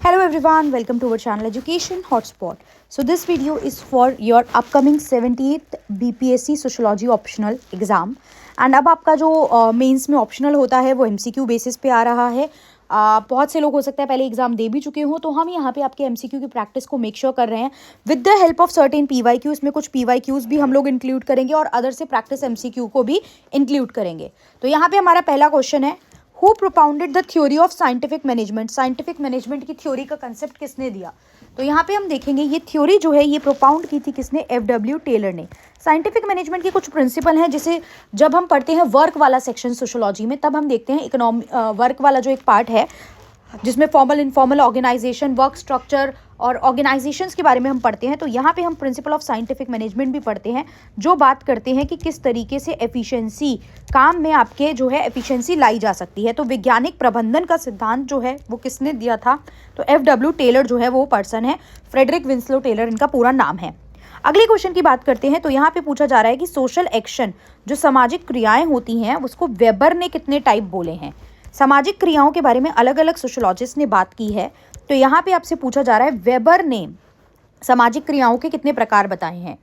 Hello everyone, welcome to our channel Education Hotspot. So this video is for your upcoming 78th BPSC Sociology Optional Exam. And अब आपका जो mains में optional होता है वो MCQ basis पे आ रहा है. बहुत से लोग हो सकता है पहले एग्जाम दे भी चुके हों, तो हम यहाँ पे आपके MCQ की प्रैक्टिस को मेक श्योर कर रहे हैं with the help of certain PYQ. इसमें कुछ PYQs भी हम लोग इंक्लूड करेंगे और अदर से प्रैक्टिस MCQ को भी इंक्लूड करेंगे. तो यहाँ पे हमारा पहला क्वेश्चन है, who propounded the theory of scientific management. Scientific management की थ्योरी का कंसेप्ट किसने दिया? तो यहाँ पे हम देखेंगे ये थ्योरी जो है ये प्रोपाउंड की थी किसने? FW टेलर ने. साइंटिफिक मैनेजमेंट के कुछ प्रिंसिपल हैं, जैसे जब हम पढ़ते हैं वर्क वाला सेक्शन सोशोलॉजी में, तब हम देखते हैं इकोनॉमी वर्क वाला जो एक पार्ट है जिसमें formal informal organisation, work structure और ऑर्गेनाइजेशंस के बारे में हम पढ़ते हैं. तो यहाँ पे हम प्रिंसिपल ऑफ साइंटिफिक मैनेजमेंट भी पढ़ते हैं, जो बात करते हैं कि किस तरीके से एफिशिएंसी काम में आपके जो है एफिशिएंसी लाई जा सकती है. तो वैज्ञानिक प्रबंधन का सिद्धांत जो है वो किसने दिया था? तो FW टेलर जो है वो पर्सन है, फ्रेडरिक विंस्लो टेलर इनका पूरा नाम है. अगले क्वेश्चन की बात करते हैं. तो यहाँ पे पूछा जा रहा है कि सोशल एक्शन जो सामाजिक क्रियाएं होती हैं उसको वेबर ने कितने टाइप बोले हैं? सामाजिक क्रियाओं के बारे में अलग अलग सोशोलॉजिस्ट ने बात की है. तो यहाँ पे आपसे पूछा जा रहा है वेबर ने सामाजिक क्रियाओं के कितने प्रकार बताए हैं.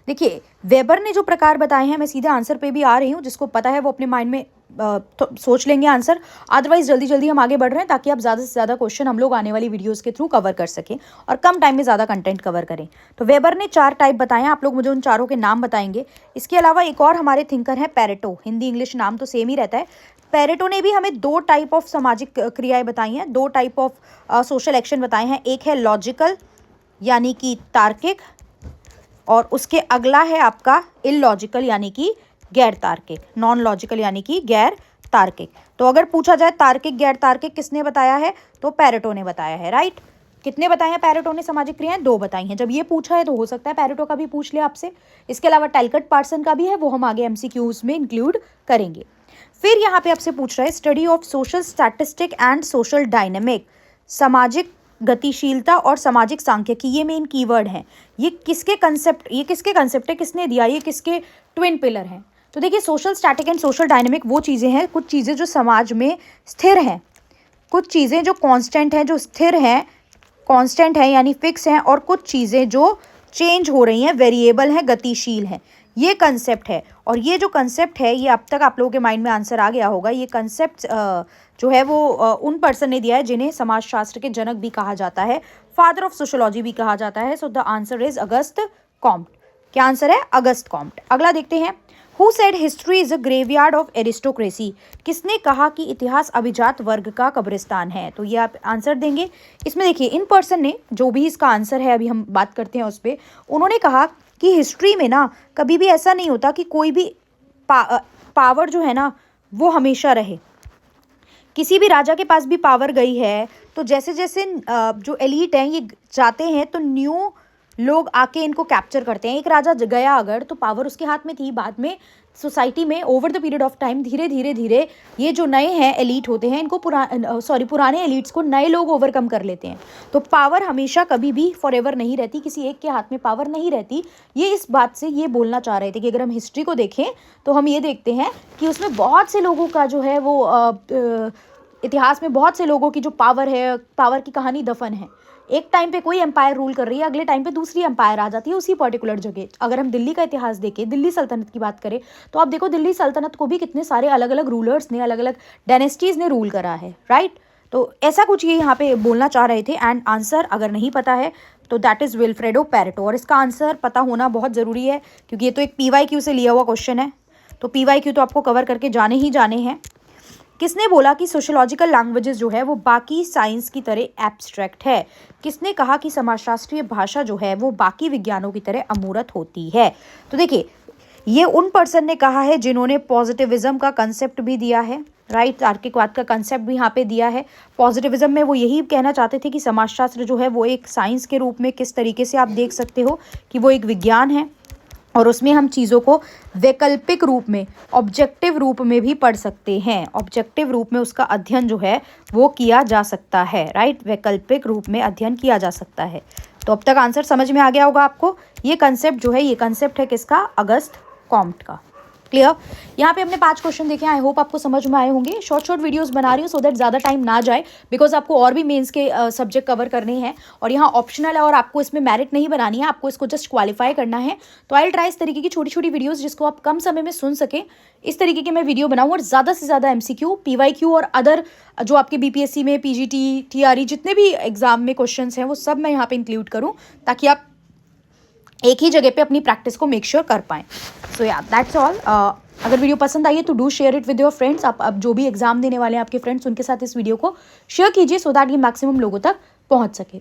देखिए वेबर ने जो प्रकार बताए हैं, मैं सीधे आंसर पे भी आ रही हूँ, जिसको पता है वो अपने माइंड में तो सोच लेंगे आंसर. अदरवाइज जल्दी जल्दी हम आगे बढ़ रहे हैं ताकि आप ज़्यादा से ज़्यादा क्वेश्चन हम लोग आने वाली वीडियोस के थ्रू कवर कर सकें और कम टाइम में ज़्यादा कंटेंट कवर करें. तो वेबर ने 4 टाइप बताए हैं, आप लोग मुझे उन चारों के नाम बताएंगे. इसके अलावा एक और हमारे थिंकर हैं पेरेटो, हिंदी इंग्लिश नाम तो सेम ही रहता है. पेरेटो ने भी हमें 2 टाइप ऑफ सामाजिक क्रियाएं बताई हैं, 2 टाइप ऑफ सोशल एक्शन बताए हैं. एक है लॉजिकल यानी कि तार्किक, और उसके अगला है आपका इलॉजिकल यानी कि गैर तार्किक, नॉन लॉजिकल यानी कि गैर तार्किक. तो अगर पूछा जाए तार्किक गैर तार्किक किसने बताया है, तो पेरेटो ने बताया है. राइट. कितने बताए हैं पेरेटो ने सामाजिक क्रियाएं? 2 बताई हैं. जब ये पूछा है तो हो सकता है पेरेटो का भी पूछ ले आपसे. इसके अलावा टैलकट पार्सन का भी है, वो हम आगे MCQs में इंक्लूड करेंगे. फिर यहाँ पे आपसे पूछ रहा है study of social statistic and social dynamic, सामाजिक गतिशीलता और सामाजिक सांख्यिकी, ये मेन कीवर्ड हैं. ये किसके कंसेप्ट है, किसने दिया, ये किसके ट्विन पिलर हैं? तो देखिए social static and social dynamic वो चीज़ें हैं, कुछ चीज़ें जो समाज में स्थिर हैं, कुछ चीज़ें जो कांस्टेंट हैं, जो स्थिर हैं, कांस्टेंट हैं यानी फिक्स हैं, और कुछ चीज़ें जो चेंज हो रही हैं, वेरिएबल हैं, गतिशील हैं. ये कंसेप्ट है. और ये जो कंसेप्ट है ये अब तक आप लोगों के माइंड में आंसर आ गया होगा. ये कंसेप्ट जो है वो उन पर्सन ने दिया है जिन्हें समाजशास्त्र के जनक भी कहा जाता है, फादर ऑफ सोशोलॉजी भी कहा जाता है. So the answer is Auguste Comte. क्या आंसर है? Auguste Comte. अगला देखते हैं. Who said history is a graveyard of aristocracy. किसने कहा कि इतिहास अभिजात वर्ग का कब्रिस्तान है? तो ये आप आंसर देंगे. इसमें देखिए इन पर्सन ने जो भी इसका आंसर है, अभी हम बात करते हैं उस पर, उन्होंने कहा कि हिस्ट्री में ना कभी भी ऐसा नहीं होता कि कोई भी पावर जो है ना वो हमेशा रहे. किसी भी राजा के पास भी पावर गई है तो जैसे जैसे जो एलीट हैं ये जाते हैं तो न्यू लोग आके इनको कैप्चर करते हैं. एक राजा गया अगर तो पावर उसके हाथ में थी, बाद में सोसाइटी में over the period of time धीरे धीरे धीरे ये जो नए हैं एलीट होते हैं, इनको पुराने एलीट्स को नए लोग ओवरकम कर लेते हैं. तो पावर हमेशा कभी भी फॉरएवर नहीं रहती, किसी एक के हाथ में पावर नहीं रहती. ये इस बात से ये बोलना चाह रहे थे कि अगर हम हिस्ट्री को देखें तो हम ये देखते हैं कि उसमें बहुत से लोगों का जो है वो इतिहास में बहुत से लोगों की जो पावर है, पावर की कहानी दफन है. एक टाइम पे कोई एम्पायर रूल कर रही है, अगले टाइम पे दूसरी एम्पायर आ जाती है उसी पर्टिकुलर जगह. अगर हम दिल्ली का इतिहास देखें, दिल्ली सल्तनत की बात करें, तो आप देखो दिल्ली सल्तनत को भी कितने सारे अलग अलग रूलर्स ने, अलग अलग डायनेस्टीज़ ने रूल करा है. राइट. तो ऐसा कुछ ये यहाँ पे बोलना चाह रहे थे. एंड आंसर अगर नहीं पता है तो दैट इज़ विल्फ्रेडो पेरेटो. और इसका आंसर पता होना बहुत ज़रूरी है क्योंकि ये तो एक PYQ से लिया हुआ क्वेश्चन है. तो PYQ तो आपको कवर करके जाने ही जाने हैं. किसने बोला कि सोशोलॉजिकल लैंग्वेजेस जो है वो बाकी साइंस की तरह एब्स्ट्रैक्ट है? किसने कहा कि समाजशास्त्रीय भाषा जो है वो बाकी विज्ञानों की तरह अमूर्त होती है? तो देखिए ये उन पर्सन ने कहा है जिन्होंने पॉजिटिविज्म का कंसेप्ट भी दिया है. राइट. तार्किकवाद का कंसेप्ट भी यहाँ पे दिया है. पॉजिटिविज्म में वो यही कहना चाहते थे कि समाजशास्त्र जो है वो एक साइंस के रूप में किस तरीके से आप देख सकते हो कि वो एक विज्ञान है और उसमें हम चीज़ों को वैकल्पिक रूप में, ऑब्जेक्टिव रूप में भी पढ़ सकते हैं. ऑब्जेक्टिव रूप में उसका अध्ययन जो है वो किया जा सकता है. राइट. वैकल्पिक रूप में अध्ययन किया जा सकता है. तो अब तक आंसर समझ में आ गया होगा आपको. ये कंसेप्ट जो है ये कंसेप्ट है किसका? अगस्त कॉम्ट का. क्लियर। यहाँ पे हमने 5 क्वेश्चन देखे, आई होप आपको समझ में आए होंगे। शॉर्ट वीडियोस बना रही हूँ सो दैट ज़्यादा टाइम ना जाए, बिकॉज आपको और भी मेंस के सब्जेक्ट कवर करने हैं और यहाँ ऑप्शनल है और आपको इसमें मेरिट नहीं बनानी है, आपको इसको जस्ट क्वालिफाई करना है। तो आई ट्राई इस तरीके की छोटी छोटी वीडियोज़ जिसको आप कम समय में सुन सकें, इस तरीके की मैं वीडियो बनाऊँ और ज़्यादा से ज़्यादा MCQ, PYQ और अदर जो आपके BPSC में PGT TRE जितने भी एग्जाम में क्वेश्चन हैं वो सब मैं यहाँ पे इंक्लूड करूँ, ताकि आप एक ही जगह पे अपनी प्रैक्टिस को मेक श्योर कर पाएँ। सो या दैट्स ऑल। अगर वीडियो पसंद आई है तो do share it with your friends. आप अब जो भी एग्जाम देने वाले हैं आपके फ्रेंड्स, उनके साथ इस वीडियो को शेयर कीजिए सो दैट ये मैक्सिमम लोगों तक पहुंच सके।